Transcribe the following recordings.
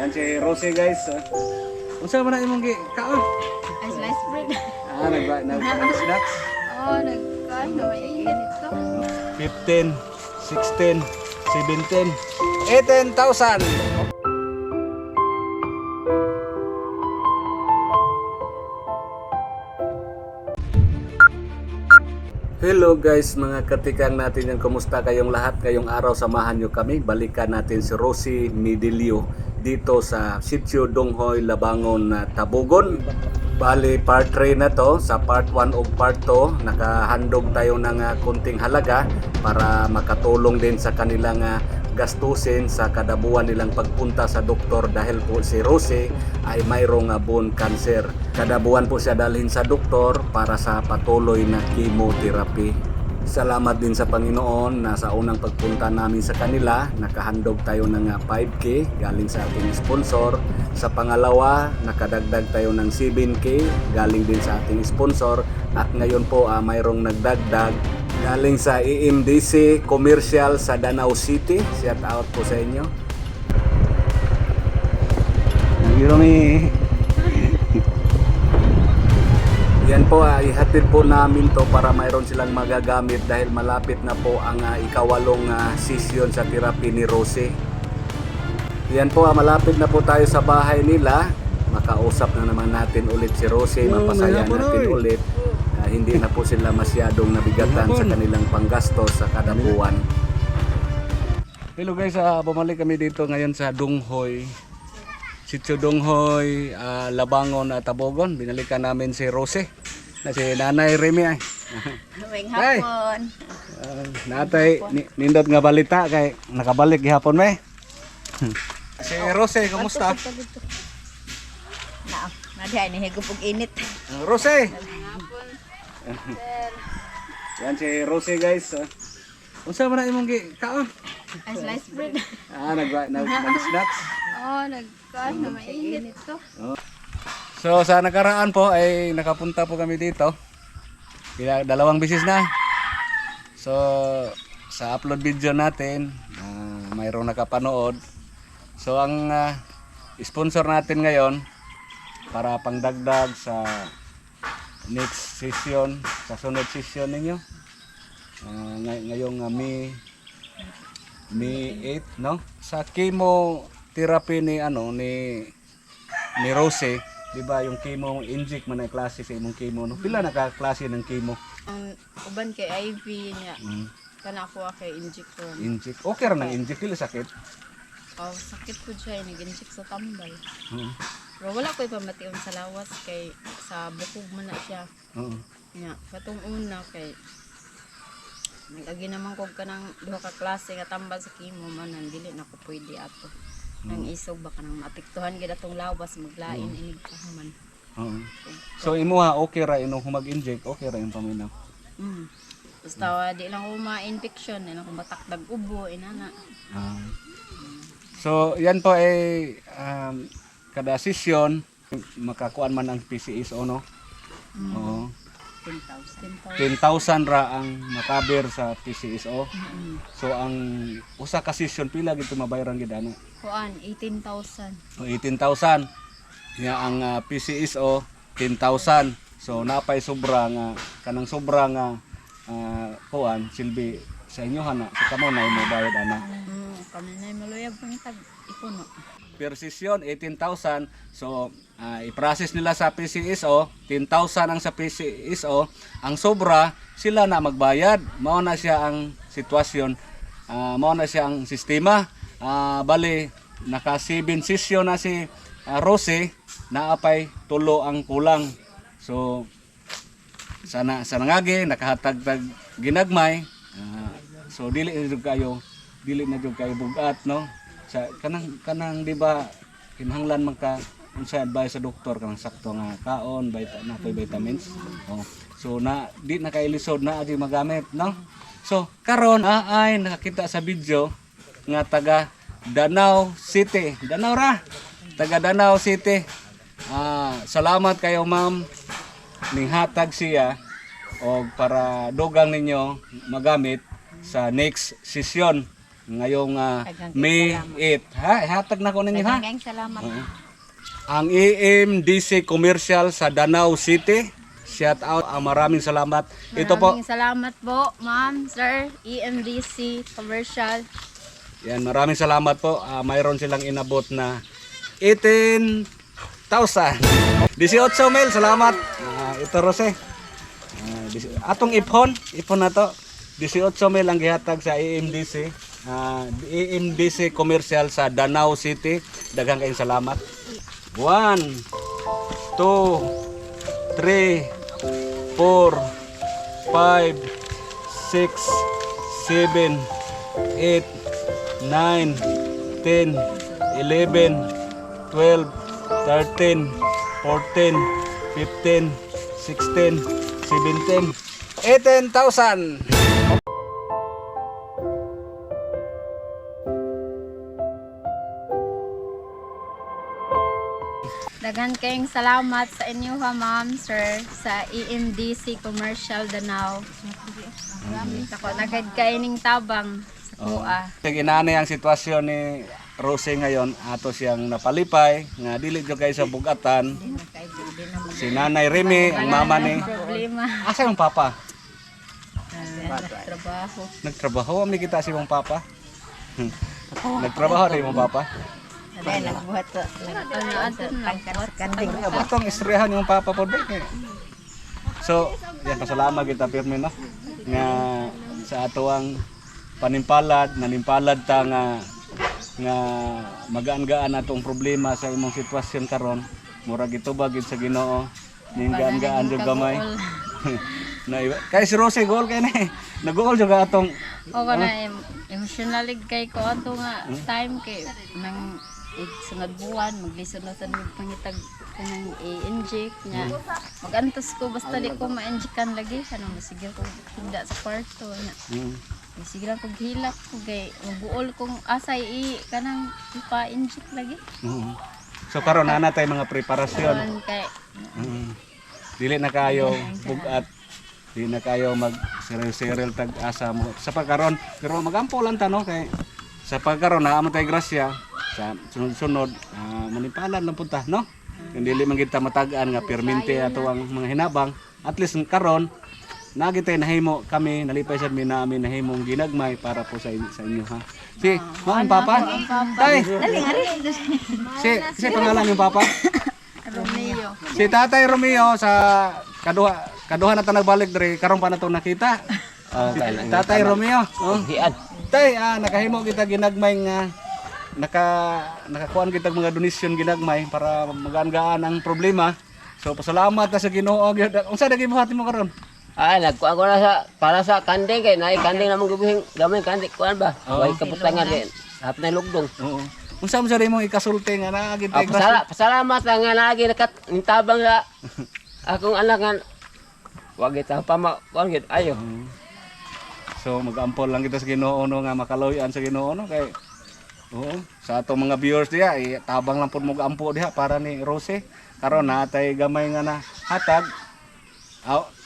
Yan si Rose guys. Unsa man na imong kaon? Ay, slice bread. Nag-snacks. Oo, nagkaan na may ganito. 15, 16, 17, 18,000. Hello guys, mga katikang natin yan. Kumusta kayong lahat? Kayong araw samahan nyo kami. Balikan natin si Rosie Midilio dito sa Sitio Donghoy, Labangon, Tabugon. Bali, part 3 na to. Sa part 1 o part 2, nakahandog tayo ng kunting halaga para makatulong din sa kanilang gastusin sa kada buwan nilang pagpunta sa doktor dahil po si Rosie ay mayroong bone cancer. Kada buwan po siya dalhin sa doktor para sa patuloy na chemotherapy. Salamat din sa Panginoon na sa unang pagpunta namin sa kanila, nakahandog tayo ng 5K galing sa ating sponsor. Sa pangalawa, nakadagdag tayo ng 7K galing din sa ating sponsor. At ngayon po mayroong nagdagdag galing sa EMDC Commercial sa Danau City. Shout out po sa inyo. Yan po, ihatid po namin to para mayroon silang magagamit dahil malapit na po ang ikawalong session sa therapy ni Rosie. Yan po, malapit na po tayo sa bahay nila. Makausap na naman natin ulit si Rosie, mapasaya natin ulit. Hindi na po sila masyadong nabigatan sa kanilang panggastos sa kada buwan. Hello guys, bumalik kami dito ngayon sa Donghoy. Sitio Donghoy, Labangon, Tabugon. Binalikan namin si Rosie na si Nanay Remy ay. Ngayong hapon. Natay, nindot nga balita kay nakabalik gihapon may. Si Rosie, kumusta? Nadihay ni higop og init. Rosie. Yan si Rosie guys. Unsa man na imong kaon? Ay, slice bread. Nag-snacks. Oo, nagkaan na may ganito. So sa nakaraan po ay nakapunta po kami dito. Dalawang bisis na. So sa upload video natin, mayroong nakapanood. So ang sponsor natin ngayon para pangdagdag sa next session, sa sunod session ninyo. Ngayong May 8, no? Sa chemotherapy ni ni Rosie, di ba yung chemo inject man ay klase sa imong chemo, no? Pila na ka klase ng chemo? Ang uban kay IV niya. Kana ako kay inject ko. Inject. Okay ra nang inject, pila sakit? Oh, sakit po siya nag-inject sa tambal. Pero wala ko'y pamatiun sa lawas kay sa bukog man na siya. Nya, katong una kay nag-agi naman ko kanang duha ka klase nga tambal sa chemo man nang dili na ko pwede ato. Nang isog baka nang maapektuhan gid atong lawas maglain inig kahuman. So imo okay ra ino mag-inject, okay ra yung paminaw. Basta di lang ko ma-infection, di lang ko matakdag ubo inana. So yan po ay kada session makakuan man ang PCSO, no? Oo. 10,000 ra ang makaber sa PCSO. So ang usa ka session pila gid mabayaran gid ana? Kuan 18,000. 18,000. Ya ang PCSO 10,000. So napay sobra nga kanang sobra nga kuan silbi sa inyo hana sa kamo na mo bayad ana. Kami na maluyag pangitag ipuno. Per session 18,000. So i-process nila sa PCSO 10,000 ang sa PCSO. Ang sobra sila na magbayad. Mao na siya ang sitwasyon, mao na siya ang sistema. Bali naka 7 session na si Rosie, naapay tulo ang kulang. So sana ngagi nakahatag ginagmay. So dili na jud kayo bugat, no? Sa kanang di ba kinahanglan man ka unsa advice sa doktor kanang sakto nga kaon, vitamins. So na di na kay lisod na adi magamit, no? So karon ay nakakita sa video nga taga Danau City. Taga Danau City. Salamat kayo ma'am ning hatag siya o para dugang ninyo magamit sa next session. ngayong Daghang May salamat. 8. Ha, ihatag na ko ninyo ha. Daghang salamat. Ang EMDC Commercial sa Danau City. Shout out, maraming salamat. Ito po, Maraming salamat po, ma'am, sir, EMDC Commercial. yan, maraming salamat po. Mayroon silang inabot na 18,000. 18 mil, salamat. Ito Rose. Atong ipon na to. 18 mil ang gihatag sa EMDC. EMDC Commercial sa Danau City. Daghang kayong salamat. 1, 2, 3, 4, 5, 6, 7, 8, 9, 10, 11, 12, 13, 14, 15, 16, 17, 18,000. Daghan kayong salamat sa inyo ha, ma'am, sir, sa EMDC Commercial Danau. Ako nagad kaining tabang sa kuha. Ginanay ang sitwasyon ni Rose ngayon, ato siyang napalipay nga dili jud kay sa bugatan. Si Nanay Remy, ang mama ni. Problema. Asa yung papa? Trabaho. Nagtrabaho mi kita si mong papa. Nagtrabaho rin mong papa. Dahil nagbuhat to. Kaya ba itong istoryahan yung papa po din eh. So, yan, pasalamat kita pirmi no. Nga sa ato ang panimpalad, nanimpalad ta nga magaan-gaan atong problema sa imong sitwasyon karon. Murag ito bagid sa Ginoo. Ning gaan-gaan jud gamay. Na kay si Rose goal kay ni. Nag-goal jud atong O kana emotionally kay ko ato nga time kay nang sunod buwan maglisod-lisod mig pangitag kanang i-inject nya magantos ko basta di ko ma-injectan lagi kanang sige ko hinda sa kwarto nya sige lang ko hilak ko kay mabuol kong asay kanang ipa-inject lagi. So karon na tay mga preparasyon. Karon kay Dili na kayo bugat. Dili na kayo mag seril tag asa mo. Sa pagkaron pero magampo lang ta no kay sa pagkaron na amo tay grasya sa sunod-sunod manipalan lang punta no. Kung dili man kita matagaan nga permente ato ang mga hinabang at least karon nagitay nahimo kami nalipay sad mi namin nahimong ginagmay para po sa inyo ha. Si ma'am papa. Tay. Si pangalan yung papa? Romeo. Si Tatay Romeo sa kaduha na ta nagbalik diri karon pa na to nakita. Tatay Romeo. Oh. Tay, nakahimo kita ginagmay nga nakakuan kita mga donation ginagmay para magaan-gaan ang problema. So pasalamat ta sa Ginoo. Unsa dagi buhati mo karon? Ay, nagkuha ko na para sa kanding kay naay kanding namang gubing gamay kanding kuan ba? Way kaputangan din. Hap na lugdong. Oo. Unsa man sa imong ikasulti nga naagid tay Pasalamat lang nga naagi nakat nintabang sa akong anak nga wag ita pa kuan gid ayo. So mag-ampol lang kita sa Ginoo no nga makaloyan sa Ginoo no kay sa atong mga viewers diha tabang lang pud mo ampo diha para ni Rose karon natay gamay nga na hatag.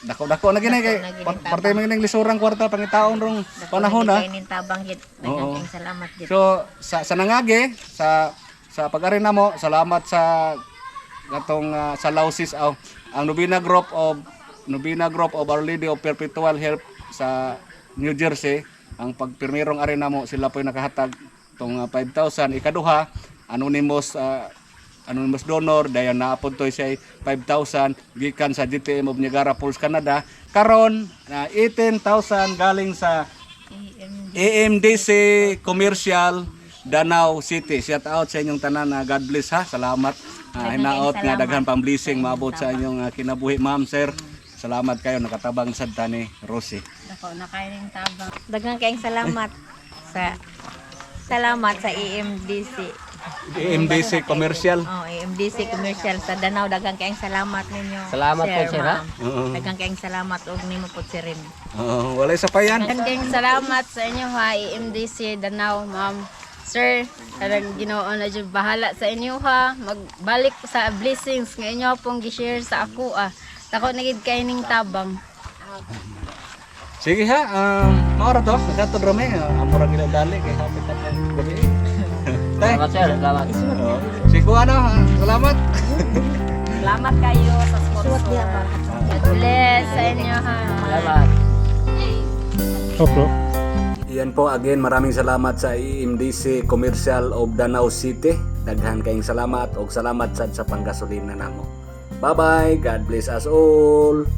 Dako na gini kay parte man ning lisurang kwarta pangitaon rong panahon ha. Kainin tabang gid. Daghang salamat gid. So sa nangagi sa pag-ari namo salamat sa atong sa Lausis ang Nobina Group of Our Lady of Perpetual Help sa New Jersey ang pagpirmirong ari namo sila po'y nakahatag tong 5,000 ikaduha anonymous donor dayon naapod to siya 5,000 gikan sa GTM of Niagara Falls, Canada karon 18,000 galing sa EMDC Commercial Danau City. Shout out sa inyong tanan God bless ha. Salamat. Hinaot nga daghan pang blessing maabot sa inyong kinabuhi ma'am sir. Salamat kayo nakatabang sad ta ni Rosie. Dako na kaining tabang. Daghang kayong salamat sa EMDC Commercial. EMDC Commercial sa Danau. Daghang kayong salamat ninyo. Salamat po, sir, ha? Ma'am. Daghang kayong salamat og nimo po sir Remy. Walay sa payan. Daghang kayong salamat sa inyo ha, EMDC Danau, ma'am. Sir, karang Ginoo na jud bahala sa inyo ha. Magbalik sa blessings nga inyo pong gi-share sa ako Dako na gid kay ning tabang. Sige ha, maura to. Nagkatod rami. Amura gila dali kay hapit na pang gabi. Tay. Salamat sir, salamat. Siku ano, salamat. Salamat kayo sa sponsor. God bless sa inyo ha. Salamat. Iyan po again, maraming salamat sa EMDC Commercial of Danau City. Daghan kayong salamat o salamat sad sa panggasolina namo. Bye bye, God bless us all.